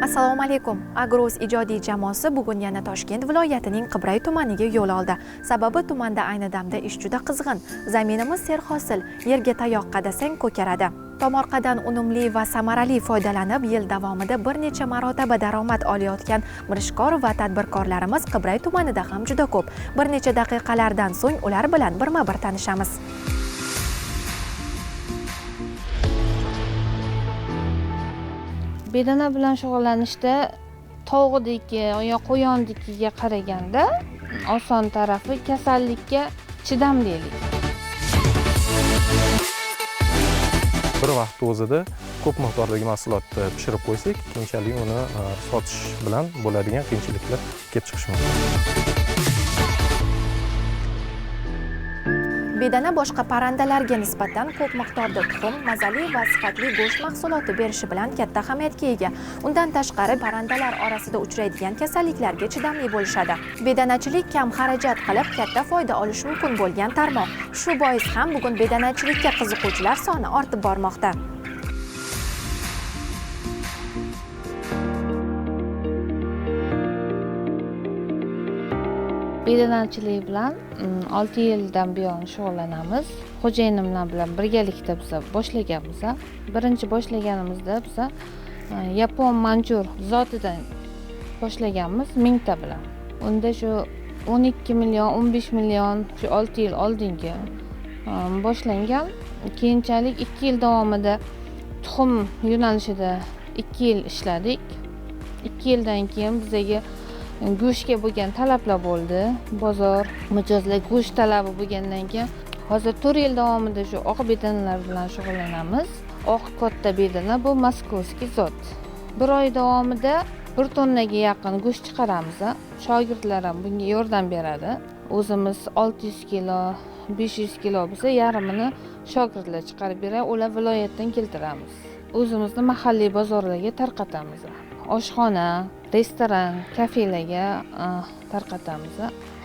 Assalomu alaykum. Agrouz ijodiy jamoasi bugun yana Toshkent viloyatining Qibray tumaniga yo'l oldi. Sababi tumanda ayni damda ish juda qizg'in. Zaminimiz serhosil, yerga tayoq qadasang ko'karadi. Tomorqadan unumli va samarali foydalanib, yil davomida bir necha marotaba daromad olayotgan mirishkor va tadbirkorlarimiz Qibray tumanida ham juda ko'p. Bir necha daqiqalardan so'ng ular bilan birma-bir tanishamiz. Bedana bilan shug'ullanishda tovuqdiki yo qo'yondikiga qaraganda oson tarafi kasallikka chidamlilik. Bir vaqt o'zida ko'p miqdordagi mahsulotni pishirib qo'ysak, keyinchalik uni sotish bilan bo'ladigan qiyinchiliklar kelib chiqishi mumkin. Bedana boshqa parrandalarga nisbatan ko'p miqdorda tuxum, mazali va sifatli go'sht mahsuloti berishi bilan katta ahamiyatga ega. Undan tashqari parrandalar orasida uchraydigan kasalliklarga chidamli bo'lishadi. Bedanachilik kam xarajat qilib katta foyda olish mumkin bo'lgan tarmoq. Shu bois ham bugun bedanachilikka qiziquvchilar soni ortib bormoqda. Bedanachilik bilan 6 yildan buyon shug'ullanamiz. Xo'jayinimlar bilan birgalikda biz boshlaganmiz. Birinchi boshlaganimizda biz yapon manjur zotidan boshlaganmiz 1000 ta bilan. Unda shu 12 million, 15 million shu 6 yil oldingi boshlangan. Keyinchalik 2 yil davomida tuxum yo'nalishida 2 yil ishladik. 2 yildan keyin bizga go'shtga bo'lgan talablar bo'ldi. Bozor mijozlar go'sht talabi bo'lgandan keyin hozir 4 yil davomida shu oq bedanalar bilan shug'ullanamiz. Oq katta bedana bu moskovskiy zot. 1 oy davomida 1 tonnaga yaqin go'sht chiqaramiz. Shogirdlar ham bunga yordam beradi. O'zimiz 600 kilo, 500 kilo bo'lsa yarmini shogirdlar chiqarib beradi. Ular viloyatdan keltiramiz. O'zimizni mahalliy bozorlarga tarqatamiz. Oshxona, restoran, kafelarga tarqatamiz.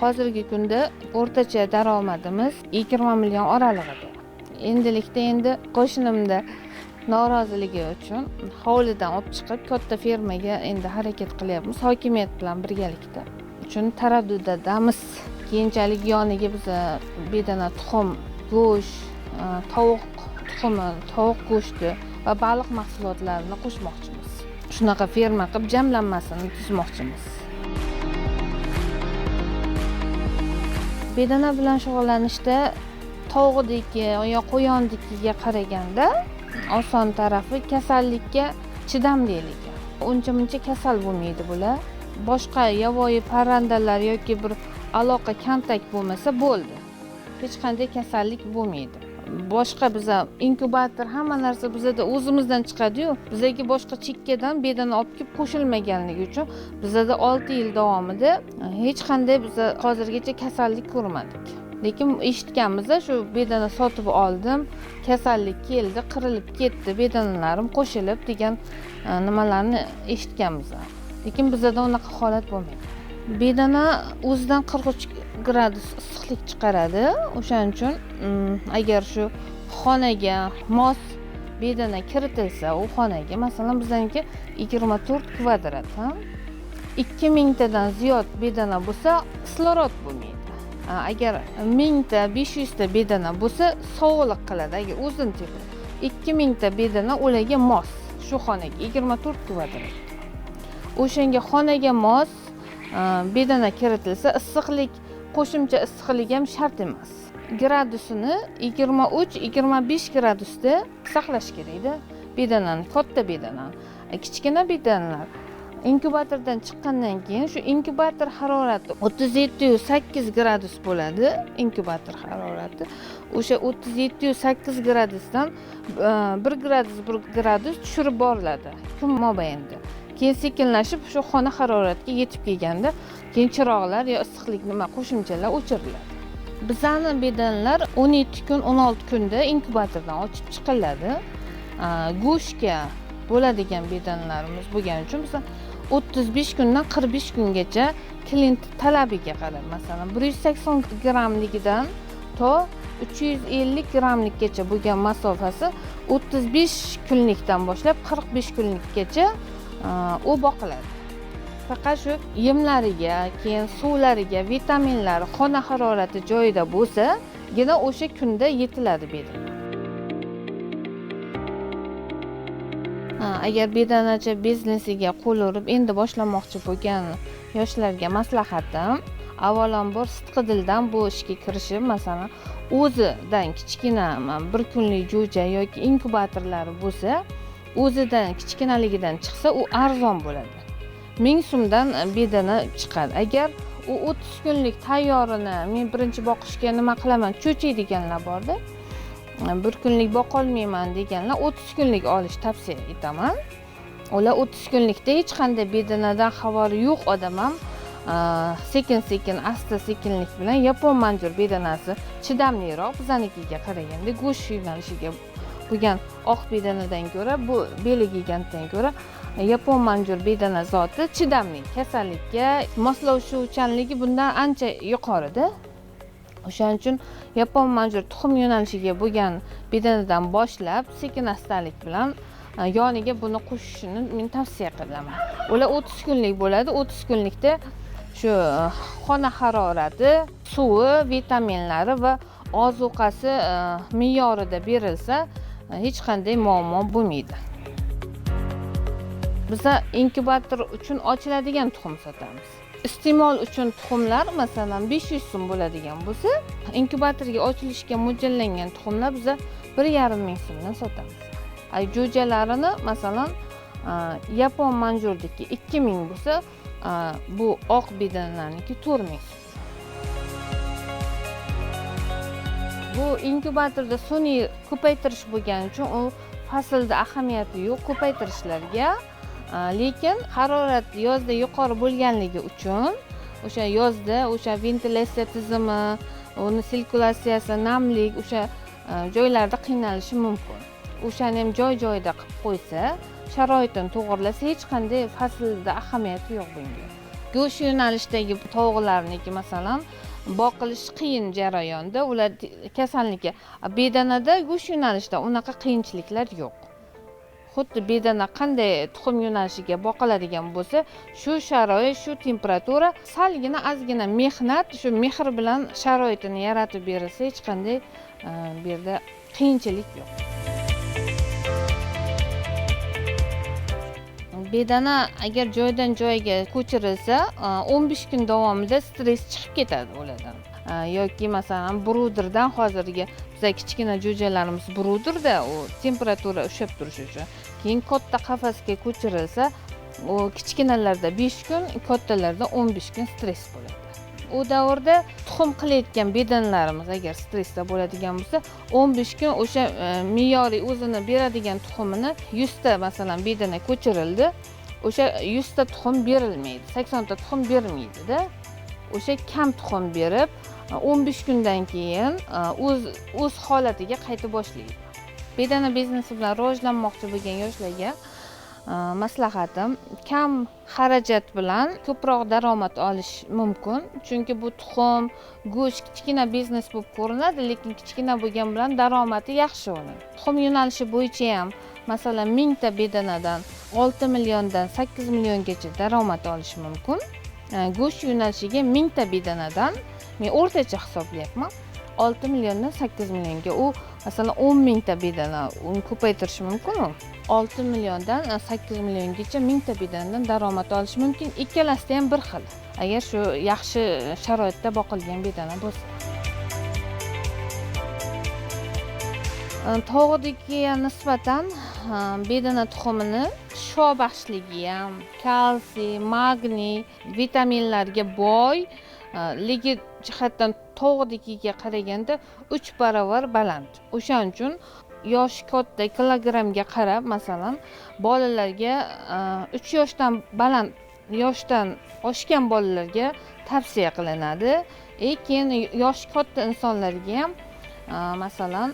Hozirgi kunda o'rtacha daromadimiz 20 million oralig'ida. Endilikda endi qo'shnimda noroziligi uchun hovlidan olib chiqib katta fermaga endi harakat qilyapmiz hokimiyat bilan birgalikda. Uchun taraddudadamiz. Keyinchalik yoniga biz bedana tuxum, go'sht, tovuq tuxumi, tovuq go'shti va baliq mahsulotlarini qo'shmoqchimiz. Shunaqa ferma qilib jamlanmasini tuzmoqchimiz. Bedana bilan shug'ullanishda tovuqdiki yo qo'yondikiga qaraganda oson tarafi kasallikka chidamlilik. Uncha-muncha kasal bo'lmaydi bular. Boshqa yovvoyi parrandalar yoki bir aloqa kontak bo'lmasa bo'ldi. Hech qanday kasallik bo'lmaydi. Boshqa biza inkubator hamma narsa bizda o'zimizdan chiqadi-yu, bizga boshqa chekkadan bedana olib kelib qo'shilmaganligi uchun bizda 6 yil davomida hech qanday biza hozirgacha kasallik ko'rmadik. Lekin eshitganmiz, shu bedana sotib oldim, kasallik keldi, qirilib ketdi, bedanalarim qo'shilib degan nimalarni eshitganmiz. Lekin bizda unaqa holat bo'lmaydi. Bedana o'zidan 43 gradus issiqlik chiqaradi. O'shaning uchun agar shu xonaga mos bedana kiritilsa, u xonaga, masalan, bizniki 24 kvadrat, 2000 tadan ziyod bedana bo'lsa, kislorod bo'lmaydi. Agar 1000 ta, 500 ta bedana bo'lsa, sovuqlik qiladi. Agar o'zini tepadi. 2000 ta bedana ularga mos, shu xonaga 24 kvadrat. O'shanga xonaga mos bedana kiritilsa, issiqlik, qo'shimcha issiqlik ham shart emas. Gradusini 23-25 gradusda saqlash kerak-da. Bedanani, katta bedanani. Kichkina bedanalar inkubatordan chiqqandan keyin shu inkubator harorati 37-8 gradus bo'ladi. Inkubator harorati o'sha 37-8 gradusdan 1 gradus tushirib boriladi kun mobaynida. Keyin sekinlashib shu xona haroratiga yetib kelganda keyin chiroqlar yo issiqlik nima qo'shimchalar o'chiriladi. Bizning bedanalar 17 kun, 16 kunda inkubatordan ochib chiqiladi. Go'shtga bo'ladigan bedanalarimiz bo'lgani uchun biz 35 kundan 45 kungacha klient talabiga qarab, masalan, 180 grammligidan to 350 grammlikgacha bo'lgan masofasi 35 kunlikdan boshlab 45 kunlikgacha u boqiladi. Faqat shu yemlariga, keyin suvlariga, vitaminlari xona harorati joyida bo'lsa-gina o'sha kunda yetiladi bedana. Agar bedanachi biznesiga qo'l urib endi boshlamoqchi bo'lgan yoshlarga maslahatim, avvalambor sidqi dildan bu ishga kirishib, masalan, o'zidan kichkina bir kunlik jo'ja yoki inkubatorlari bo'lsa, o'zidan kichkinaligidan chiqsa, u arzon bo'ladi. 1000 so'mdan bedana chiqadi. Agar u 30 kunlik tayyorini men birinchi boqishga nima qilaman, cho'chiydiganlar borda. Bir kunlik boqolmayman deganlar 30 kunlik olish tavsiya etaman. Ular 30 kunlikda hech qanday bedanadan xabari yo'q odam ham sekin-sekin, asta-sekinlik bilan yapon manjur bedanasi chidamliroq bizanikiga qaraganda go'sht yo'nalishiga bo'lgan oq bedanadan ko'ra, bu belgi gigantidan ko'ra yapon manjur bedana zoti chidamli, kasallikka moslovchuvchanligi bundan ancha yuqorida. O'shaning uchun yapon manjur tuxum yo'nalishiga bo'lgan bedanadan boshlab sekin astalik bilan yoniga buni qo'shishni men tavsiya qilaman. Ular 30 kunlik bo'ladi. 30 kunlikda shu xona harorati, suvi, vitaminlari va ozuqasi me'yorida berilsa, hech qanday muammo bo'lmaydi. Biz inkubator uchun ochiladigan tuxum sotamiz. Iste'mol uchun tuxumlar masalan 500 so'm bo'ladigan bo'lsa, inkubatorga ochilishga mo'ljallangan tuxumlar biz 1,5 ming so'mdan sotamiz. Ay jo'jalarini masalan yapon manjurdagi 2000 bo'lsa, bu oq bedananiki 4000 so'm. Bu inkubatorda sun'iy ko'paytirish bo'lgani uchun u faslda ahamiyati yo'q ko'paytirishlarga. Lekin harorat yozda yuqori bo'lganligi uchun o'sha yozda o'sha ventilyatsiya tizimi, uni sirkulyatsiyasi, namlik o'sha joylarda qiynalishi mumkin. O'shani ham joy-joyida qilib qo'ysa, sharoitini to'g'rilasa, hech qanday faslda ahamiyati yo'q bunga. Go'sht yo'nalishdagi tovuqlarniki masalan boqilish qiyin jarayonda, ular kasalligi. Bedanada go'sht yo'nalishida unaqa qiyinchiliklar yo'q. Xuddi bedana qanday tuxum yo'nalishiga boqiladigan bo'lsa, shu sharoit, shu temperatura, salgina ozgina mehnat, shu mehr bilan sharoitini yaratib berilsa, hech qanday bu yerda qiyinchilik yo'q. Bedana agar joydan joyga ko'chirilsa, 15 kun davomida stress chiqib ketadi ulardan. Yoki masalan bruderdan hozirgi bizga kichkina jo'jalarimiz bruderda u temperatura ushlab turishi uchun. Keyin katta qafasga ko'chirilsa, u kichkinalarda 5 kun, kattalarda 15 kun stress bo'ladi. U davrda tuxum qilayotgan bedanlarimiz agar stressda bo'ladigan bo'lsa, 15 kun o'sha me'yoriy o'zini beradigan tuxumini 100 ta masalan bedana ko'chirildi. O'sha 100 ta tuxum berilmaydi, 80 ta tuxum bermaydi-da. O'sha kam tuxum berib 15 kundan keyin o'z holatiga qaytib boshlaydi. Bedana biznesi bilan rivojlanmoqchi bo'lgan yoshlarga maslahatim, kam xarajat bilan ko'proq daromad olish mumkin. Chunki bu tuxum, go'sht kichkina biznes bo'lib ko'rinadi, lekin kichkina bo'lgan bilan daromadi yaxshi uni. Tuxum yo'nalishi bo'yicha ham masalan 1000 ta bedanadan 6 milliondan 8 milliongacha daromad olish mumkin. Go'sht yo'nalishiga 1000 ta bedanadan men o'rtacha hisoblayapman. 6 milliondan 8 millionga u masalan 10 ming ta bedana uni ko'paytirish mumkin. 6 milliondan 8 milliongacha 1000 ta bedanadan daromad olish mumkin. Ikkalasida ham bir xil. Agar shu yaxshi sharoitda boqilgan bedana bo'lsa. Tovuqnikiga nisbatan bedana tuxumini shifo baxshligi ham, kalsiy, magniy, vitaminlarga boy, lekin jihatdan tovuqnikiga qaraganda 3 barobar baland. O'shaning uchun yoshi katta kilogrammga qarab, masalan, bolalarga 3 yoshdan baland, yoshdan oshgan bolalarga tavsiya qilinadi. Keyin yoshi katta insonlarga ham masalan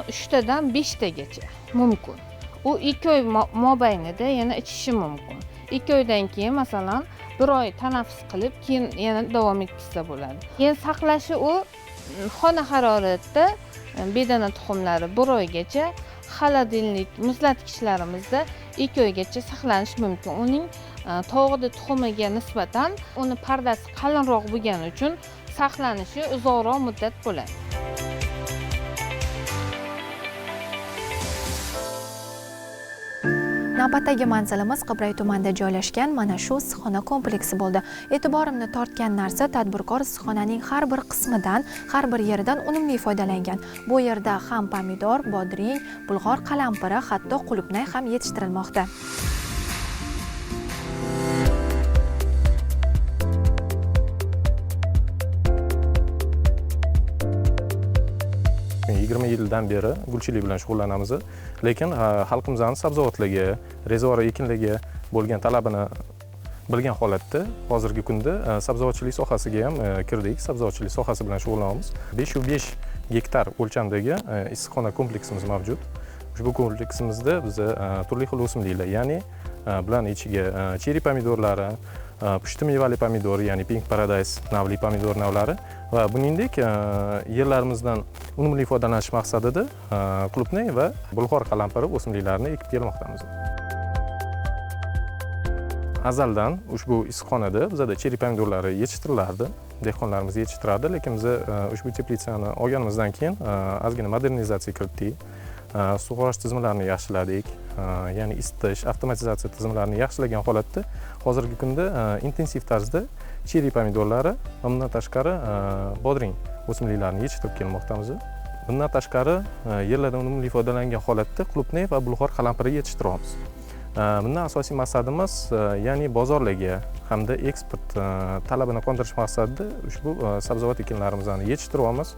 3 tadan 5 tagacha mumkin. U 2 oy mobaynida yana ichishi mumkin. 2 oydan keyin masalan 1 oy tanaffus qilib, keyin yana davom etsa bo'ladi. Keyin saqlashi u xona haroratida bedana tuxumlari 1 oygacha, xolodilnik muzlatgichlarimizda 2 oygacha saqlanishi mumkin. Uning tog'da tuxumiga nisbatan uni pardasi qalinroq bo'lgani uchun saqlanishi uzoqroq muddat bo'ladi. Navbatdagi manzilimiz Qibray tumanida joylashgan mana shu issiqxona kompleksi bo'ldi. E'tiborimni tortgan narsa tadbirkor issiqxonaning har bir qismidan, har bir yeridan unumli foydalangan. Bu yerda ham pomidor, bodring, bulg'or qalampiri, hatto qulupnay ham yetishtirilmoqda. Yildan beri gulchilik bilan shug'ullanamiz, lekin xalqimizning sabzavotlarga, rezavor ekinlarga bo'lgan talabini bilgan holatda hozirgi kunda sabzavotchilik sohasiga ham kirdik. Sabzavotchilik sohasi bilan shug'ullanamiz. 505 gektar o'lchamdagi issiqxona kompleksimiz mavjud. Ushbu kompleksimizda biz turli xil o'simliklar, ya'ni bularning ichiga cheri pomidorlari, pushti mevali pomidor, ya'ni Pink Paradise navli pomidor navlari va buningdek yerlarimizdan unumli foydalanish maqsadida qulupnay va bulg'or qalampiri o'simliklarini ekib kelmoqdamiz. Azaldan ushbu issiqxonada bizda cheri pomidorlari yetishtirilardi, dehqonlarimiz yetishtirardi, lekin biz ushbu teplitsani olganimizdan keyin ozgina modernizatsiya kiritdik. Sug'orish tizimlarini yaxshiladik, ya'ni isitish, avtomatizatsiya tizimlarini yaxshilagan holatda hozirgi kunda intensiv tarzda cheri pomidorlari va bundan tashqari bodring o'simliklarini yetishtirib kelmoqdamiz. Bundan tashqari yerlardan unumli foydalangan holatda qulupnay va bulg'or qalampiri yetishtiryapmiz. Bundan asosiy maqsadimiz ya'ni bozorlarga hamda eksport talabini qondirish maqsadida ushbu sabzavot ekinlarimizni yetishtiryapmiz.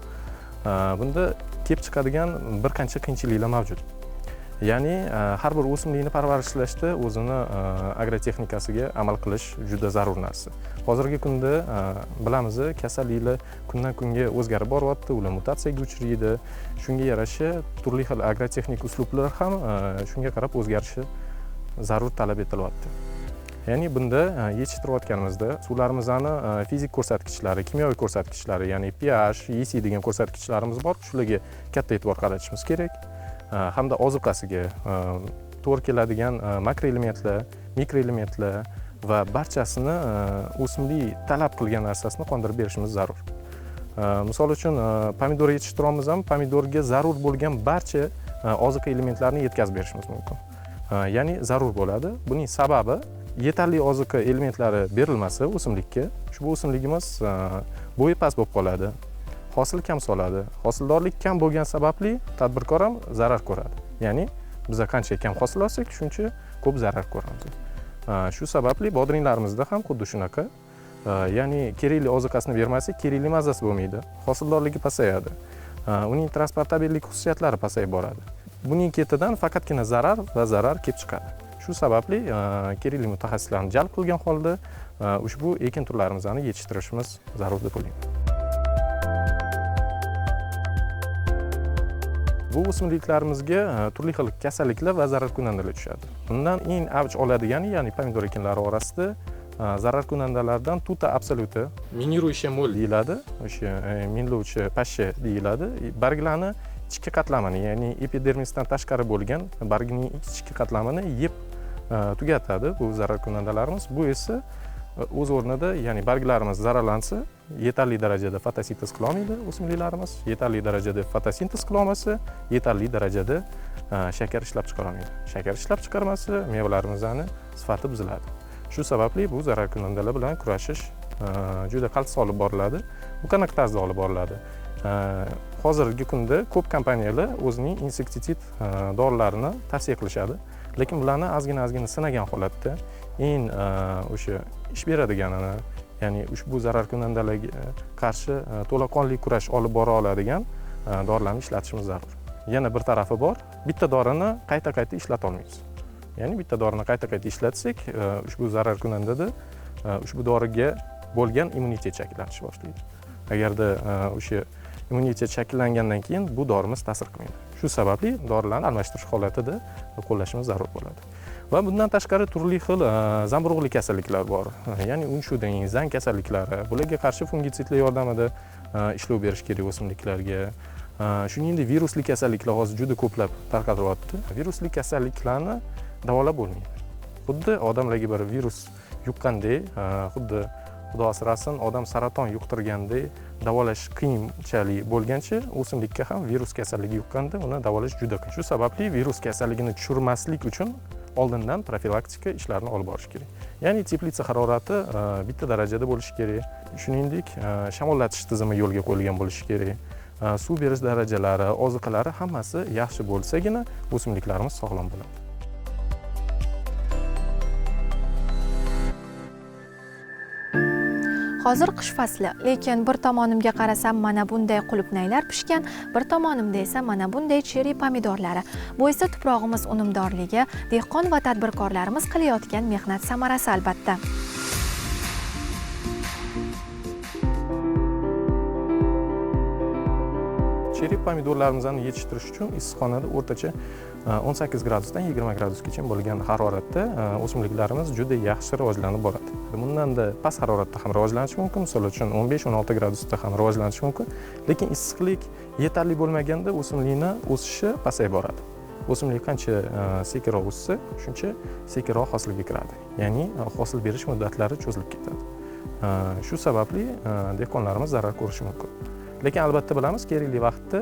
Bunda kelib chiqadigan bir qancha qiyinchiliklar mavjud. Ya'ni har bir o'simlikni parvarishlashda o'zini agrotexnikasiga amal qilish juda zarur narsa. Hozirgi kunda bilamiz, kasalliklar kundan kunga o'zgarib boryapti, ular mutatsiyaga uchraydi. Shunga yarasha turli xil agrotexnik uslublar ham shunga qarab o'zgarishi zarur talab etilyapti. Ya'ni bunda yetishtirayotganimizda suvlarimizning fizik ko'rsatkichlari, kimyoviy ko'rsatkichlari, ya'ni pH, EC degan ko'rsatkichlarimiz bor. Shularga katta e'tibor qaratishimiz kerak. Hamda ozuqasiga to'g'ri keladigan makroelementlar, mikroelementlar va barchasini o'simlik talab qilgan narsasini qondirib berishimiz zarur. Misol uchun pomidor yetishtiramiz ham, pomidorga zarur bo'lgan barcha ozuqa elementlarini yetkazib berishimiz mumkin. Ya'ni zarur bo'ladi. Buning sababi yetarli ozuqa elementlari berilmasa o'simlikka, ushbu o'simligimiz bo'yi past bo'lib qoladi. Hosil kam soladi. Hosildorlik kam bo'lgan sababli tadbirkor ham zarar ko'radi. Ya'ni biz qancha kam hosil olsak, shuncha ko'p zarar ko'ramiz. Shu sababli bodringlarimizda ham xuddi shunaqa. Ya'ni kerakli ozuqasini bermasak, kerakli mazasi bo'lmaydi. Hosildorligi pasayadi. Uning transportabillik xususiyatlari pasayib boradi. Buning ketidan faqatgina zarar va zarar kelib chiqadi. Shu sababli kerakli mutaxassislarni jalb qilgan holda ushbu ekin turlarimizni yetishtirishimiz zarur deb o'ylayman. Bu o'simliklarimizga turli xil kasalliklar va zararkunandalar tushadi. Bundan eng avj oladigani, ya'ni pomidor ekinlari orasida zararkunandalardan tuta absoluti, miniruющая моль deyiladi, o'sha minlovchi pashsha deyiladi. Barglarni ichki qatlamini, ya'ni epidermisdan tashqari bo'lgan bargning ichki qatlamini yeb tugatadi bu zararkunandalarimiz. Bu esa o'z o'rnida, ya'ni barglarimiz zararlansa, yetarli darajada fotosintez qila olmaydi o'simliklarimiz. Yetarli darajada fotosintez qila olmasa, yetarli darajada shakar ishlab chiqara olmaydi. Shakar ishlab chiqarmasa, mevalarimizning sifati buziladi. Shu sababli bu zararkunandalar bilan kurashish juda qaltis olib boriladi. Bu qanaqa tarzda olib boriladi? Hozirgi kunda ko'p kompaniyalar o'zining insektisid dorilarini tavsiya qilishadi, lekin bularni ozgina sinagan holatda eng o'sha ish beradiganini, ya'ni ushbu zararkunandalarga qarshi to'laqonli kurash olib bora oladigan dorilarni ishlatishimiz zarur. Yana bir tarafi bor, bitta dorini qayta ishlata olmaymiz. Ya'ni bitta dorini qayta ishlatsak, ushbu zararkunandada ushbu doriga bo'lgan immunitet shakllanish boshlaydi. Agarda o'sha immunitet shakllangandan keyin bu dorimiz ta'sir qilmaydi. Shu sababli dorilarni almashtirish holatida qo'llashimiz zarur bo'ladi. Va bundan tashqari turli xil zamburug'li kasalliklar bor. Ya'ni unshuding, zang kasalliklari. Bularga qarshi fungitsidlar yordamida ishlov berish kerak o'simliklarga. Shuningdek, virusli kasalliklar hozir juda ko'plab tarqalyapti. Virusli kasalliklarni davolab bo'lmaydi. Xuddi odamlarga bir virus yuqqandek, xuddi Xudo asrasin, odam saraton yuqtirgandek davolash qiyinchalik bo'lgancha, o'simlikka ham virus kasalligi yuqqanda uni davolash juda qiyin. Shu sababli virus kasalligini tushirmaslik uchun oldindan profilaktika ishlarini olib borish kerak. Ya'ni teplitsa harorati bitta darajada bo'lishi kerak. Shuningdek, shamollatish tizimi yo'lga qo'yilgan bo'lishi kerak. Suv berish darajalari, oziqalari hammasi yaxshi bo'lsagina o'simliklarimiz sog'lom bo'ladi. Hozir qish fasli, lekin bir tomonimga qarasam mana bunday qulupnaylar pishgan, bir tomonimda esa mana bunday cheri pomidorlari. Bu esa tuprog'imiz unumdorligi, dehqon va tadbirkorlarimiz qilayotgan mehnat samarasi albatta. Cheri pomidorlarimizni yetishtirish uchun issiqxonada o'rtacha 18 gradusdan 20 gradusgacha bo'lgan haroratda o'simliklarimiz juda yaxshi rivojlanib boradi. Bundan-da past haroratda ham rivojlanishi mumkin, misol uchun 15-16 gradusda ham rivojlanishi mumkin, lekin issiqlik yetarli bo'lmaganda o'simlikning o'sishi pasayib boradi. O'simlik qancha sekinroq o'ssa, shuncha sekinroq hosilga kiradi. Ya'ni hosil berish muddatlari cho'zilib ketadi. Shu sababli dehqonlarimiz zarar ko'rishi mumkin. Lekin albatta bilamiz, kerakli vaqtda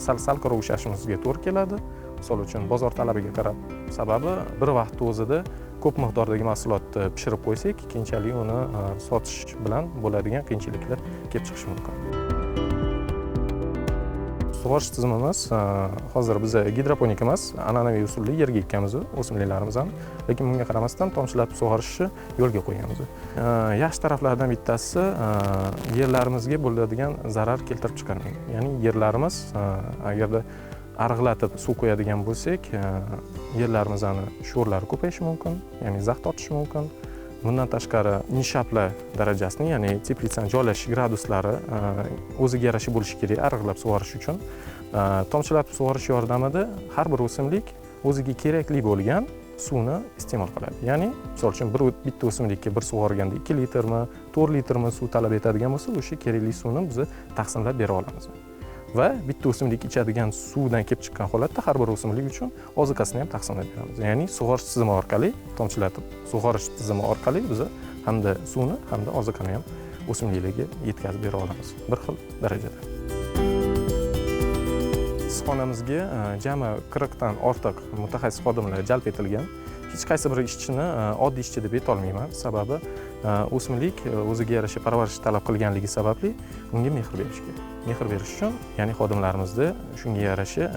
sal-salqaroq ushlashimizga to'g'ri keladi. Misol uchun bozor talabiga qarab, sababi bir vaqtda o'zida ko'p miqdordagi mahsulotni pishirib qo'ysak, keyinchalik uni sotish bilan bo'ladigan qiyinchiliklar kelib chiqishi mumkin. Sug'orish tizimimiz hozir biz gidroponik emas, an'anaviy usulda yerga ekkamiz o'simliklarimizni, lekin bunga qaramasdan tomchilatib sug'orishni yo'lga qo'yganmiz. Yaxshi taraflardan bittasi yerlarimizga bo'ladigan zarar keltirib chiqarmaydi. Ya'ni yerlarimiz agarda arg'latib suv qo'yadigan bo'lsak, yerlarimizning sho'rlari ko'payishi mumkin, ya'ni zax tortishi mumkin. Bundan tashqari nishaplar darajasini, ya'ni teplitsaning joylashish graduslari o'ziga yarasha bo'lishi kerak arg'lab sug'orish uchun. Tomchilatib sug'orish yordamida har bir o'simlik o'ziga kerakli bo'lgan suvni iste'mol qiladi. Ya'ni, misol uchun bitta o'simlikka bir sug'organda 2 litrmi, 4 litrmi suv talab etadigan bo'lsa, o'sha kerakli suvni biz taqsimlab bera olamiz. Va bitta o'simlik ichadigan suvdan kelib chiqqan holatda har bir o'simlik uchun oziqasini ham taqsimlab beramiz. Ya'ni sug'orish tizimi orqali, tomchilatib sug'orish tizimi orqali biz hamda suvni, hamda oziqani ham o'simliklarga yetkazib bera olamiz bir xil darajada. Issiqxonamizga jami 40 dan ortiq mutaxassis xodimlar jalb etilgan. Hech qaysi bir ishchini oddiy ishchi deb aytolmayman. Sababi o'simlik o'ziga yarasha parvarish talab qilganligi sababli unga mehr berish kerak. Mehr berish uchun, ya'ni xodimlarimizda shunga yarasha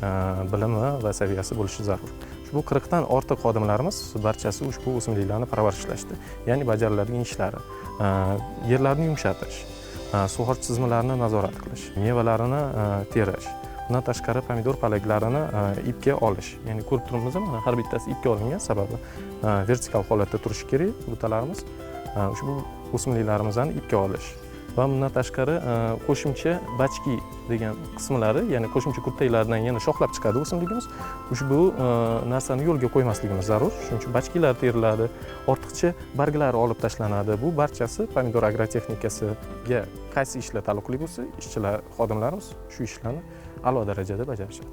bilimi va saviyasi bo'lishi zarur. Ushbu 40 dan ortiq xodimlarimiz barchasi ushbu o'simliklarni parvarishlashdi. Ya'ni bajariladigan ishlari, yerlarni yumshatish, sug'orish tizimlarini nazorat qilish, mevalarini terish, bundan tashqari pomidor palaklarini ipga olish. Ya'ni ko'rib turibmiz, mana har bittasi ipga olingan, sababi vertikal holatda turishi kerak butalarimiz. Ushbu o'simliklarimizni ipga olish va bundan tashqari qo'shimcha bachki degan qismlari, ya'ni qo'shimcha kurtaklardan yana shoxlab chiqadi o'simligimiz. Ushbu narsani yo'lga qo'ymasligimiz zarur. Shuning uchun bachkilar teriladi, ortiqcha barglari olib tashlanadi. Bu barchasi pomidor agrotexnikasiga qaysi ishlar taalluqli bo'lsa, ishchilar, xodimlarimiz shu ishlarni a'lo darajada bajarishadi.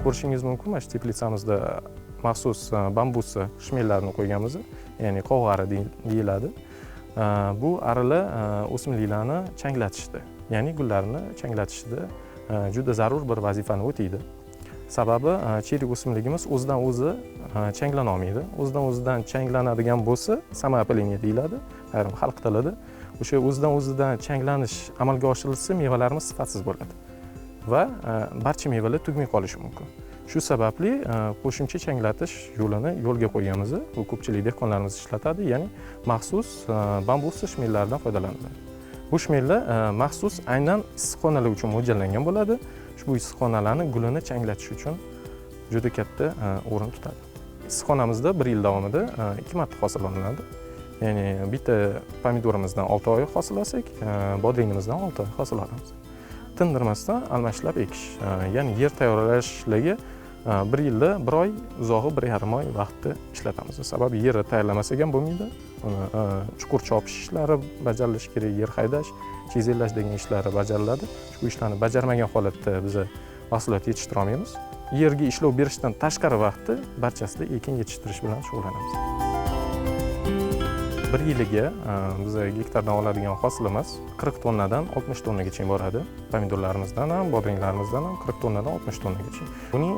Ko'rishingiz mumkin, mana shu teplitsamizda maxsus bambusa shmellarni qo'yganmiz, ya'ni qovg'ari deyiladi. Bu arilar o'simliklarni changlatishda, ya'ni gullarni changlatishda juda zarur bir vazifani o'taydi. Sababi cheri o'simligimiz o'zidan o'zi changlana olmaydi. O'zidan o'zidan changlanadigan bo'lsa, samoopilение deyiladi ayrim xalq tilida. O'sha o'zidan changlanish amalga oshirilsa, mevalarimiz sifatsiz bo'ladi va barcha mevalar tugmay qolishi mumkin. Shu sababli qo'shimcha changlatish yo'lini yo'lga qo'yganmiz. Bu ko'pchilik dehqonlarimiz ishlatadi, ya'ni maxsus bambusa shmellaridan foydalaniladi. Bu shmellar maxsus aynan issiqxonalar uchun mo'ljallangan bo'ladi. Ushbu issiqxonalarni gulini changlatish uchun juda katta o'rin tutadi. Issiqxonamizda 1 yil davomida 2 marta hosil olinadi. Ya'ni bitta pomidorimizdan 6 oy hosil olsak, bodringimizdan 6 oy hosil olamiz. Tindirmasdan almashlab ekish, ya'ni yer tayyorlashlarga bir yilda bir oy, uzog'i 1,5 oy vaqtni ishlatamiz. Sababi yerni tayyorlamasak ham bo'lmaydi. Uni chuqur chopish ishlari bajarilishi kerak, yer haydash, chizellash degan ishlari bajariladi. Shu ishlarni bajarmagan holatda biz mahsulot yetishtirib olmaymiz. Yerga ishlov berishdan tashqari vaqtda barchasida ekin yetishtirish bilan shug'ullanamiz. Bir yiliga biz gektardan oladigan hosilimiz 40 tonnadan 60 tonnagacha boradi. Pomidorlarimizdan ham, bodringlarimizdan ham 40 tonnadan 60 tonnagacha. Buning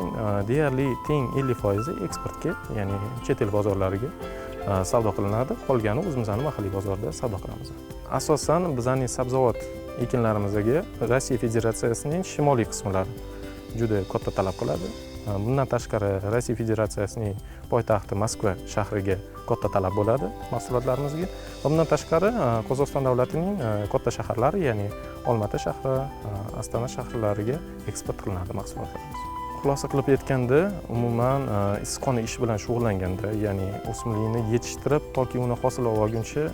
deyarli teng 50% eksportga, ya'ni chet el bozorlariga savdo qilinadi. Qolgani o'zimizning mahalliy bozorda savdo qilamiz. Asosan bizning sabzavot ekinlarimizga Rossiya Federatsiyasining shimoliy qismlari juda katta talab qiladi. Bundan tashqari Rossiya Federatsiyasining poytaxti Moskva shahriga katta talab bo'ladi mahsulotlarimizga. Va bundan tashqari Qozog'iston davlatining katta shaharlari, ya'ni Olmaota shahri, Astana shaharlariga eksport qilinadi mahsulotlarimiz. Xulosa qilib aytganda, umuman issiqxona ishi bilan shug'ullanganda, ya'ni o'simlikni yetishtirib toki uni hosil olguncha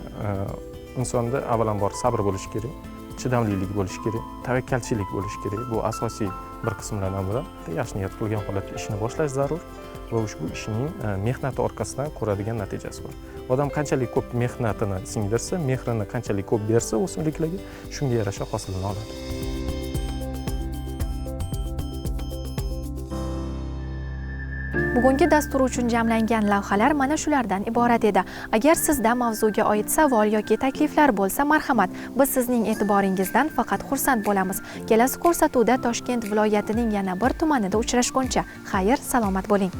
insonda avvalambor sabr bo'lishi kerak, chidamlilik bo'lishi kerak, tavakkalchilik bo'lishi kerak. Bu asosiy bir qismlardan biri. Yaxshi niyat qilgan holatda ishni boshlash zarur va ushbu ishning mehnati orqasidan ko'radigan natijasi bor. Odam qanchalik ko'p mehnatini singdirsa, mehrini qanchalik ko'p bersa o'simliklarga, shunga yarasha hosilni oladi. Bugungi dastur uchun jamlangan lavhalar mana shulardan iborat edi. Agar sizda mavzuga oid savol yoki takliflar bo'lsa, marhamat, biz sizning e'tiboringizdan faqat xursand bo'lamiz. Kelasi ko'rsatuvda Toshkent viloyatining yana bir tumanida uchrashguncha, xayr, salomat bo'ling.